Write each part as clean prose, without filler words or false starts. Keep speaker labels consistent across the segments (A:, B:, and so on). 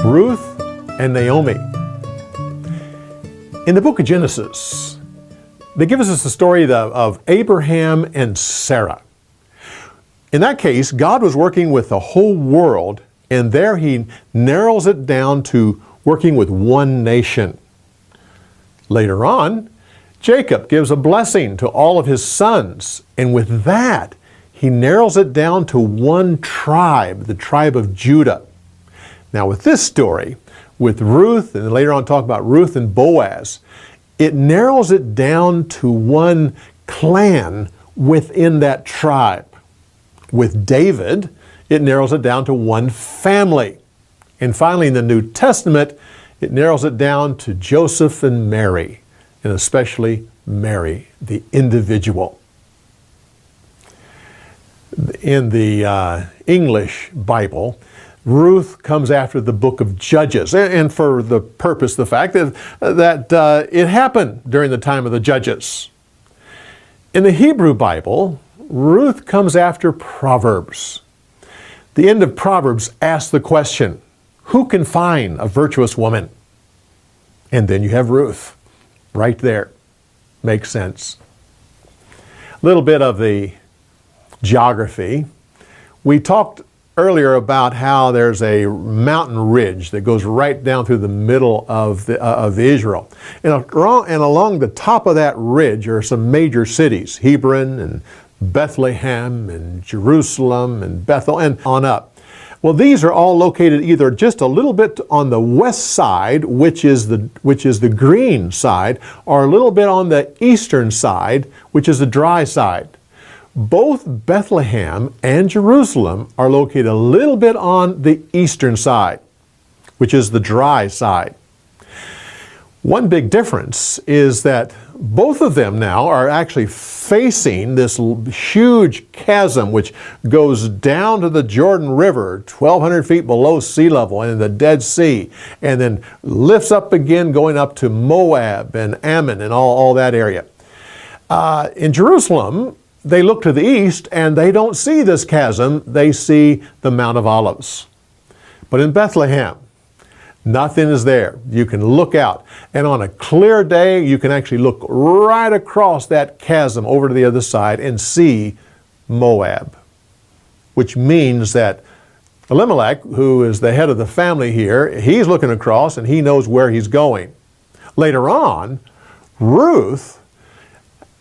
A: Ruth and Naomi. In the book of Genesis, they give us the story of Abraham and Sarah. In that case, God was working with the whole world, and there He narrows it down to working with one nation. Later on, Jacob gives a blessing to all of his sons, and with that, He narrows it down to one tribe, the tribe of Judah. Now with this story, with Ruth, and later on talk about Ruth and Boaz, it narrows it down to one clan within that tribe. With David, it narrows it down to one family. And finally in the New Testament, it narrows it down to Joseph and Mary, and especially Mary, the individual. In the English Bible, Ruth comes after the book of Judges, and for the purpose, the fact that it happened during the time of the Judges. In the Hebrew Bible, Ruth comes after Proverbs. The end of Proverbs asks the question, who can find a virtuous woman? And then you have Ruth, right there. Makes sense. A little bit of the geography. We talked earlier about how there's a mountain ridge that goes right down through the middle of Israel. And along the top of that ridge are some major cities, Hebron and Bethlehem and Jerusalem and Bethel and on up. Well, these are all located either just a little bit on the west side, which is the green side, or a little bit on the eastern side, which is the dry side. Both Bethlehem and Jerusalem are located a little bit on the eastern side, which is the dry side. One big difference is that both of them now are actually facing this huge chasm which goes down to the Jordan River, 1,200 feet below sea level, and the Dead Sea, and then lifts up again going up to Moab and Ammon and all that area. In Jerusalem, they look to the east and they don't see this chasm, they see the Mount of Olives. But in Bethlehem, nothing is there. You can look out, and on a clear day, you can actually look right across that chasm over to the other side and see Moab, which means that Elimelech, who is the head of the family here, he's looking across and he knows where he's going. Later on, Ruth,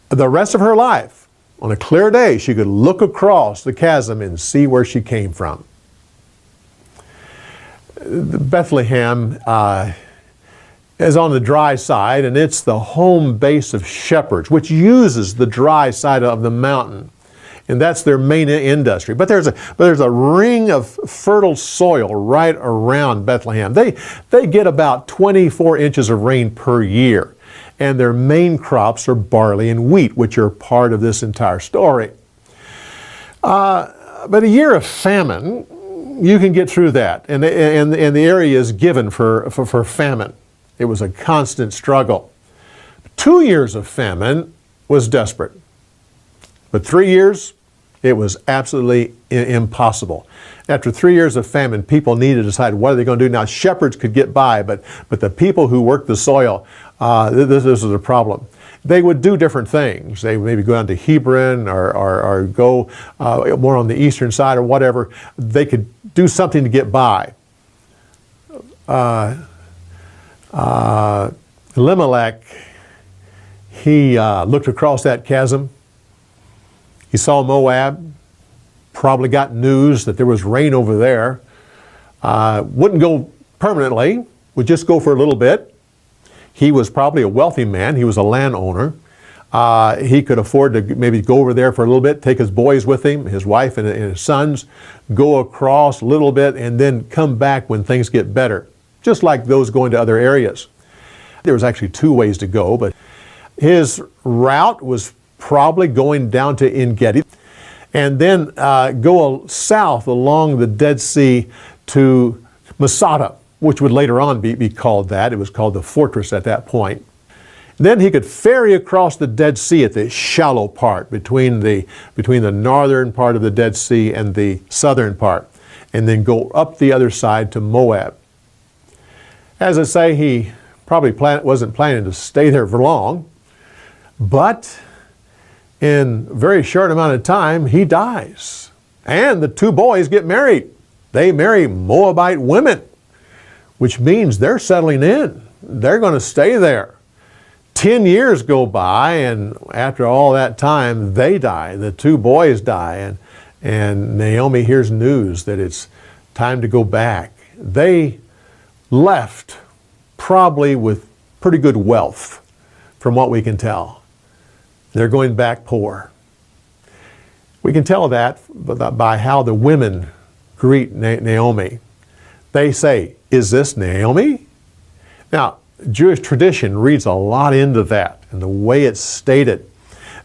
A: the rest of her life, on a clear day, she could look across the chasm and see where she came from. Bethlehem is on the dry side, and it's the home base of shepherds, which uses the dry side of the mountain. And that's their main industry. But there's a ring of fertile soil right around Bethlehem. They get about 24 inches of rain per year. And their main crops are barley and wheat, which are part of this entire story. But a year of famine, you can get through that. And the area is given for famine. It was a constant struggle. 2 years of famine was desperate. But 3 years, it was absolutely impossible. After 3 years of famine, people needed to decide what are they going to do. Now, shepherds could get by, but the people who worked the soil, this is a problem. They would do different things. They would maybe go down to Hebron or go more on the eastern side or whatever. They could do something to get by. Elimelech, he looked across that chasm. He saw Moab, probably got news that there was rain over there. Wouldn't go permanently, would just go for a little bit. He was probably a wealthy man. He was a landowner. He could afford to maybe go over there for a little bit, take his boys with him, his wife and his sons, go across a little bit, and then come back when things get better, just like those going to other areas. There was actually two ways to go, but his route was probably going down to En-Gedi and then go south along the Dead Sea to Masada, which would later on be called that. It was called the fortress at that point. Then he could ferry across the Dead Sea at the shallow part between the northern part of the Dead Sea and the southern part, and then go up the other side to Moab. As I say, he probably wasn't planning to stay there for long, but in a very short amount of time, he dies. And the two boys get married. They marry Moabite women, which means they're settling in. They're going to stay there. 10 years go by, and after all that time, they die. The two boys die, and Naomi hears news that it's time to go back. They left probably with pretty good wealth, from what we can tell. They're going back poor. We can tell that by how the women greet Naomi. They say, "Is this Naomi?" Now, Jewish tradition reads a lot into that and the way it's stated.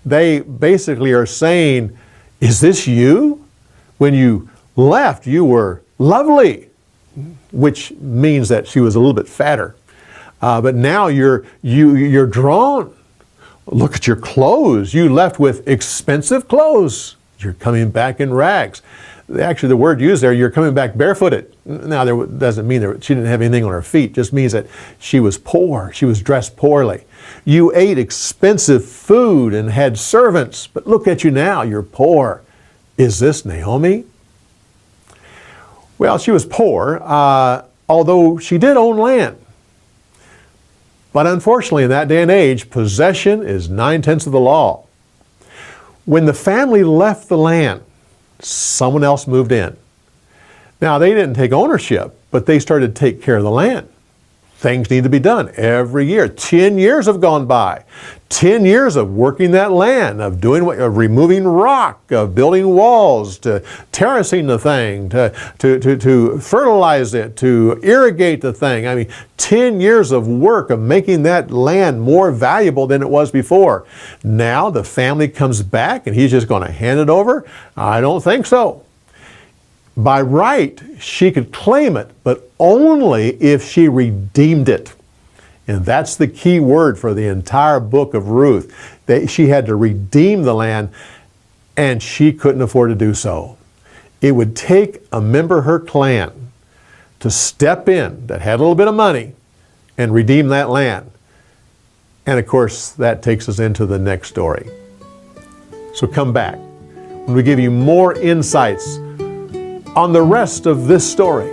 A: They basically are saying, "Is this you? When you left, you were lovely," which means that she was a little bit fatter. But now you're drawn. Look at your clothes. You left with expensive clothes. You're coming back in rags. Actually, the word used there, you're coming back barefooted. Now, that doesn't mean that she didn't have anything on her feet. It just means that she was poor. She was dressed poorly. You ate expensive food and had servants, but look at you now. You're poor. Is this Naomi? Well, she was poor, although she did own land. But unfortunately, in that day and age, possession is 9/10 of the law. When the family left the land, someone else moved in. Now, they didn't take ownership, but they started to take care of the land. Things need to be done every year. 10 years have gone by. 10 years of working that land, of removing rock, of building walls, to terracing the thing, to fertilize it, to irrigate the thing. I mean, 10 years of work of making that land more valuable than it was before. Now the family comes back and he's just going to hand it over? I don't think so. By right, she could claim it, but only if she redeemed it. And that's the key word for the entire book of Ruth. She had to redeem the land, and she couldn't afford to do so. It would take a member of her clan to step in that had a little bit of money and redeem that land. And of course, that takes us into the next story. So come back when we give you more insights on the rest of this story.